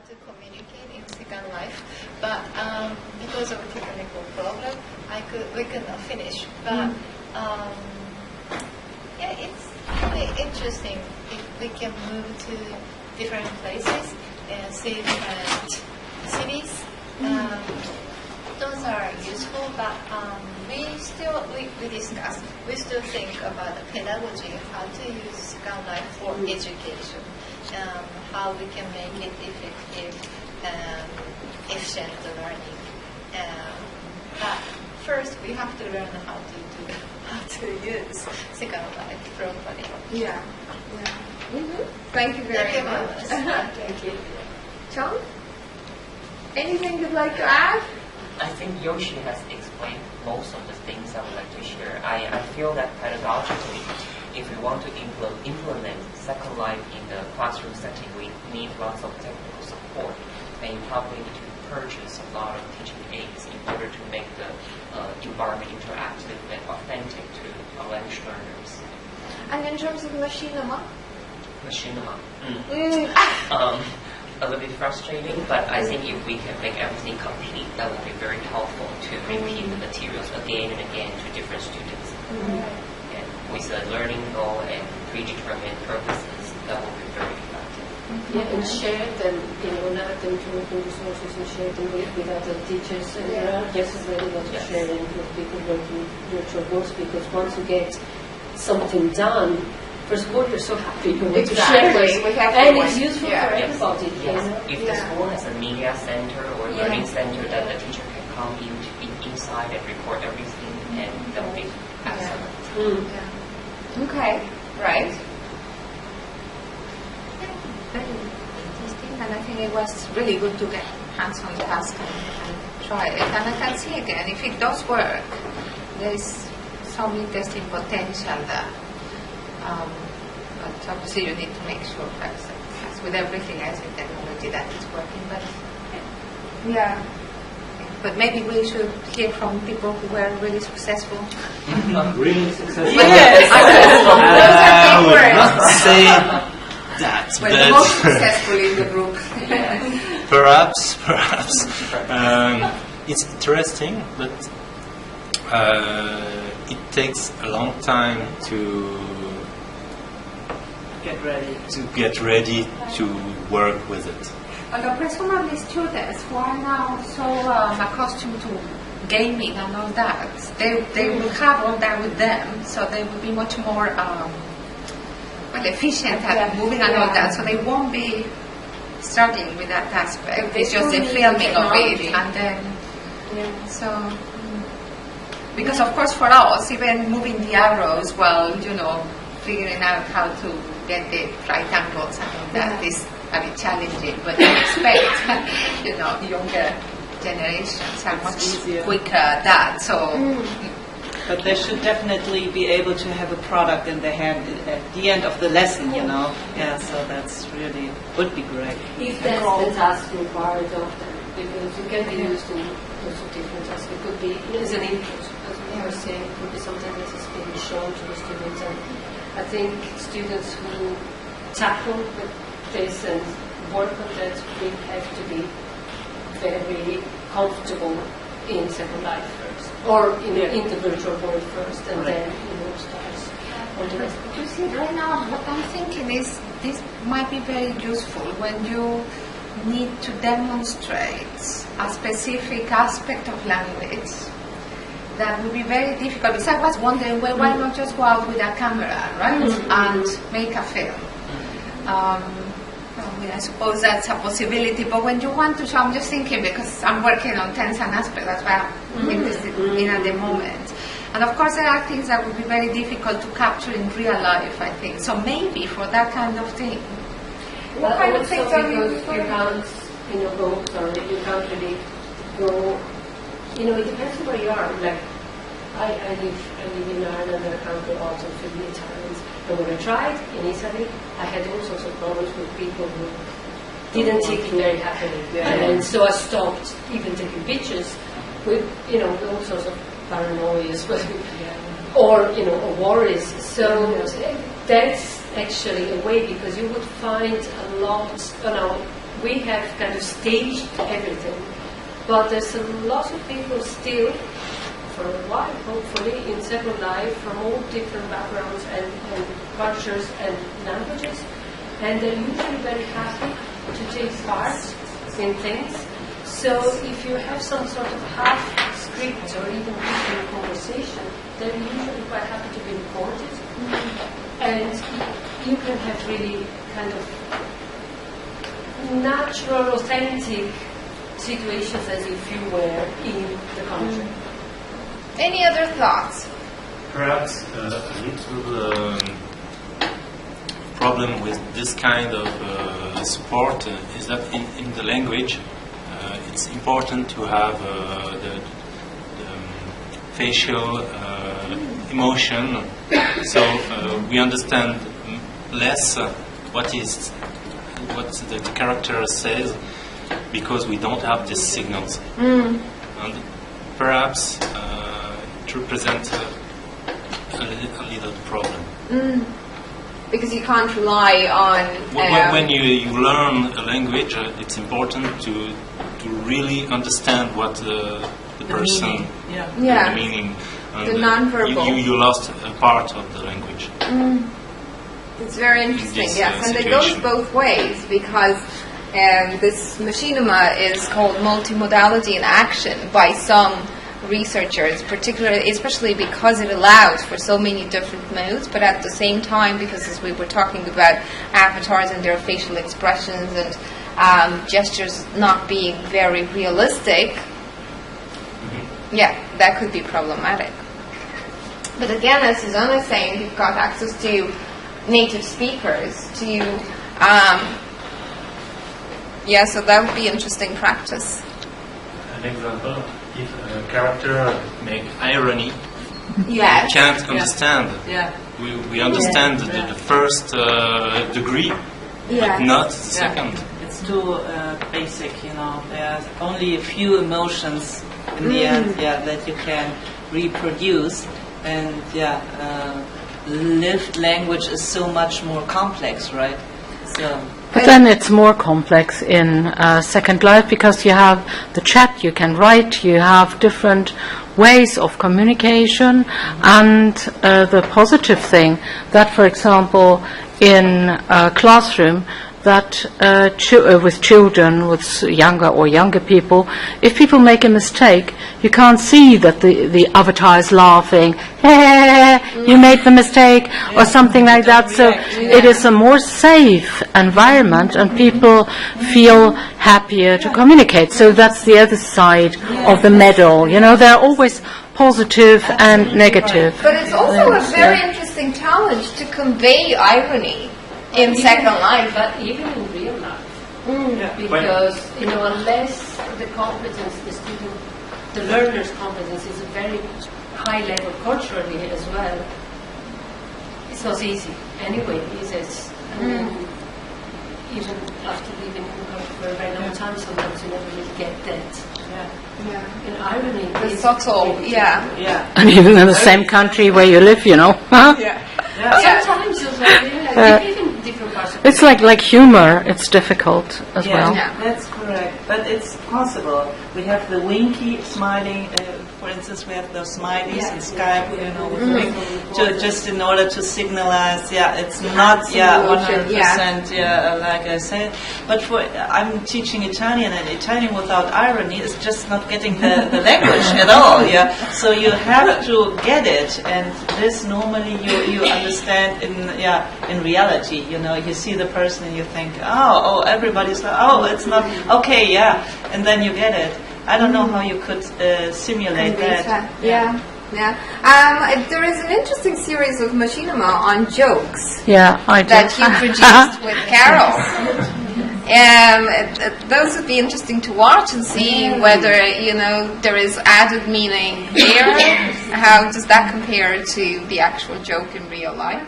to communicate in Second Life, but because of a technical problem, we could not finish. But yeah, it's really interesting if we can move to different places and see different cities. Those are useful, but we discuss. We still think about the pedagogy, how to use Second Life for education, how we can make it effective and efficient learning. But first, we have to learn how to use Second Life properly. Yeah. Thank you very much. Thank you. John, anything you'd like to add? I think Yoshi has explained most of the things I would like to share. I feel that pedagogically, if we want to implement Second Life in the classroom setting, we need lots of technical support, and you probably need to purchase a lot of teaching aids in order to make the environment interactive and authentic to language learners. And in terms of Machinima? Machinima. A little bit frustrating, but I think if we can make everything complete, that would be very helpful to repeat the materials again and again to different students. And with a learning goal and predetermined purposes, that would be very effective. Yeah, and share them, allow them to open resources and share them with other teachers. And there are just really lots of sharing with people working virtual course, because once you get something done, first of all, you're so happy you want to share this, and it's useful for everybody. Yes. If the school has a media center or learning center that the teacher can come inside and record everything, and that would be excellent. Okay, right. Very interesting, and I think it was really good to get hands-on task and try it. And I can see again, if it does work, there's some interesting potential there. But obviously you need to make sure that, as with everything else in technology, that it's working. But yeah. But maybe we should hear from people who were really successful. Really successful? Yes! I would not say that. Well, the most successful in the group. Perhaps. It's interesting, but it takes a long time to get ready to work with it. Although presumably students who are now so accustomed to gaming and all that, they will have all that with them, so they will be much more efficient at moving and all that, so they won't be struggling with that aspect. It's just the filming of it, and then because of course for us, even moving the arrows, figuring out how to get the flight angles and all that is a bit challenging, but I expect, younger generations are much quicker at that, so... But they should definitely be able to have a product in their hand at the end of the lesson, Yeah, so that's really, would be great. If that's the task required of them, because you can be used in lots of different tasks. It could be, as an input, as we were saying, it could be something that is being shown to the students. And I think students who tackle this and work on that will have to be very comfortable in Second Life first, or in the virtual world first, and then starts on the rest. You see, right now what I'm thinking is this might be very useful when you need to demonstrate a specific aspect of language that would be very difficult. Because I was wondering, well, why not just go out with a camera, right, and make a film? I suppose that's a possibility, but when you want to show, I'm just thinking, because I'm working on tense and aspect, that's why I'm interested in at the moment. And of course there are things that would be very difficult to capture in real life, I think. So maybe for that kind of thing. What kind of things are you can't, you can't really go, it depends on where you are. Like, I live in Ireland, and I can't go out and film the Italians. And when I tried in Italy, I had all sorts of problems with people who didn't take it very happily. And so I stopped even taking pictures with, all sorts of paranoias or worries. So that's actually a way, because you would find a lot, we have kind of staged everything, but there's a lot of people still, for a while, hopefully, in Second Life from all different backgrounds and cultures and languages, and they're usually very happy to take part in things. So if you have some sort of half script or even written conversation, they're usually quite happy to be recorded. And you can have really kind of natural, authentic situations as if you were in the country. Any other thoughts? Perhaps a little problem with this kind of support is that in the language it's important to have the facial emotion, so we understand less what the character says because we don't have these signals. And perhaps it represents a little problem. Because you can't rely on... When you learn a language, it's important to really understand what the person, the meaning, the non-verbal. You lost a part of the language. It's very interesting, this, yes, and it goes both ways because this machinima is called multimodality in action by some researchers, particularly, especially because it allows for so many different modes, but at the same time, because as we were talking about avatars and their facial expressions and gestures not being very realistic, that could be problematic. But again, as Susanna is saying, you've got access to native speakers to, so that would be interesting practice. An example, if a character make irony, we Yes. can't understand. Yeah. We understand the first degree, but not the second. It's too basic, you know. There are only a few emotions in the end, that you can reproduce, and lived language is so much more complex, right? So. But then it's more complex in Second Life because you have the chat, you can write, you have different ways of communication, and the positive thing that, for example, in a classroom, that with children, with younger people, if people make a mistake, you can't see that the avatar is laughing, hey, you made the mistake, or something like that. So it is a more safe environment, and people feel happier to communicate. So that's the other side of the medal. You know, there are always positive and negative. But it's also a very interesting challenge to convey irony in Second Life. But even in real life. Because, unless the competence, the learner's competence is a very high level culturally as well, it's not easy. Anyway, is it? Even after living in the country for a very long time, sometimes you never really get that. In irony, The subtle, And even in the same country where you live, you know. Sometimes it's like, even different parts of It's like humor. It's difficult as well. That's correct. But it's possible. We have the winky, smiling. For instance, we have those smileys in Skype. With the wink, just in order to signalize. It's not 100%. Like I said. But I'm teaching Italian, and Italian without irony is just not getting the language at all. So you have to get it, and this normally you understand in reality. You see the person and you think, oh, everybody's like, oh, it's not okay, and then you get it. I don't know how you could simulate that. There is an interesting series of Machinima on jokes I do. that you produced with Carol. Those would be interesting to watch and see whether there is added meaning there. How does that compare to the actual joke in real life?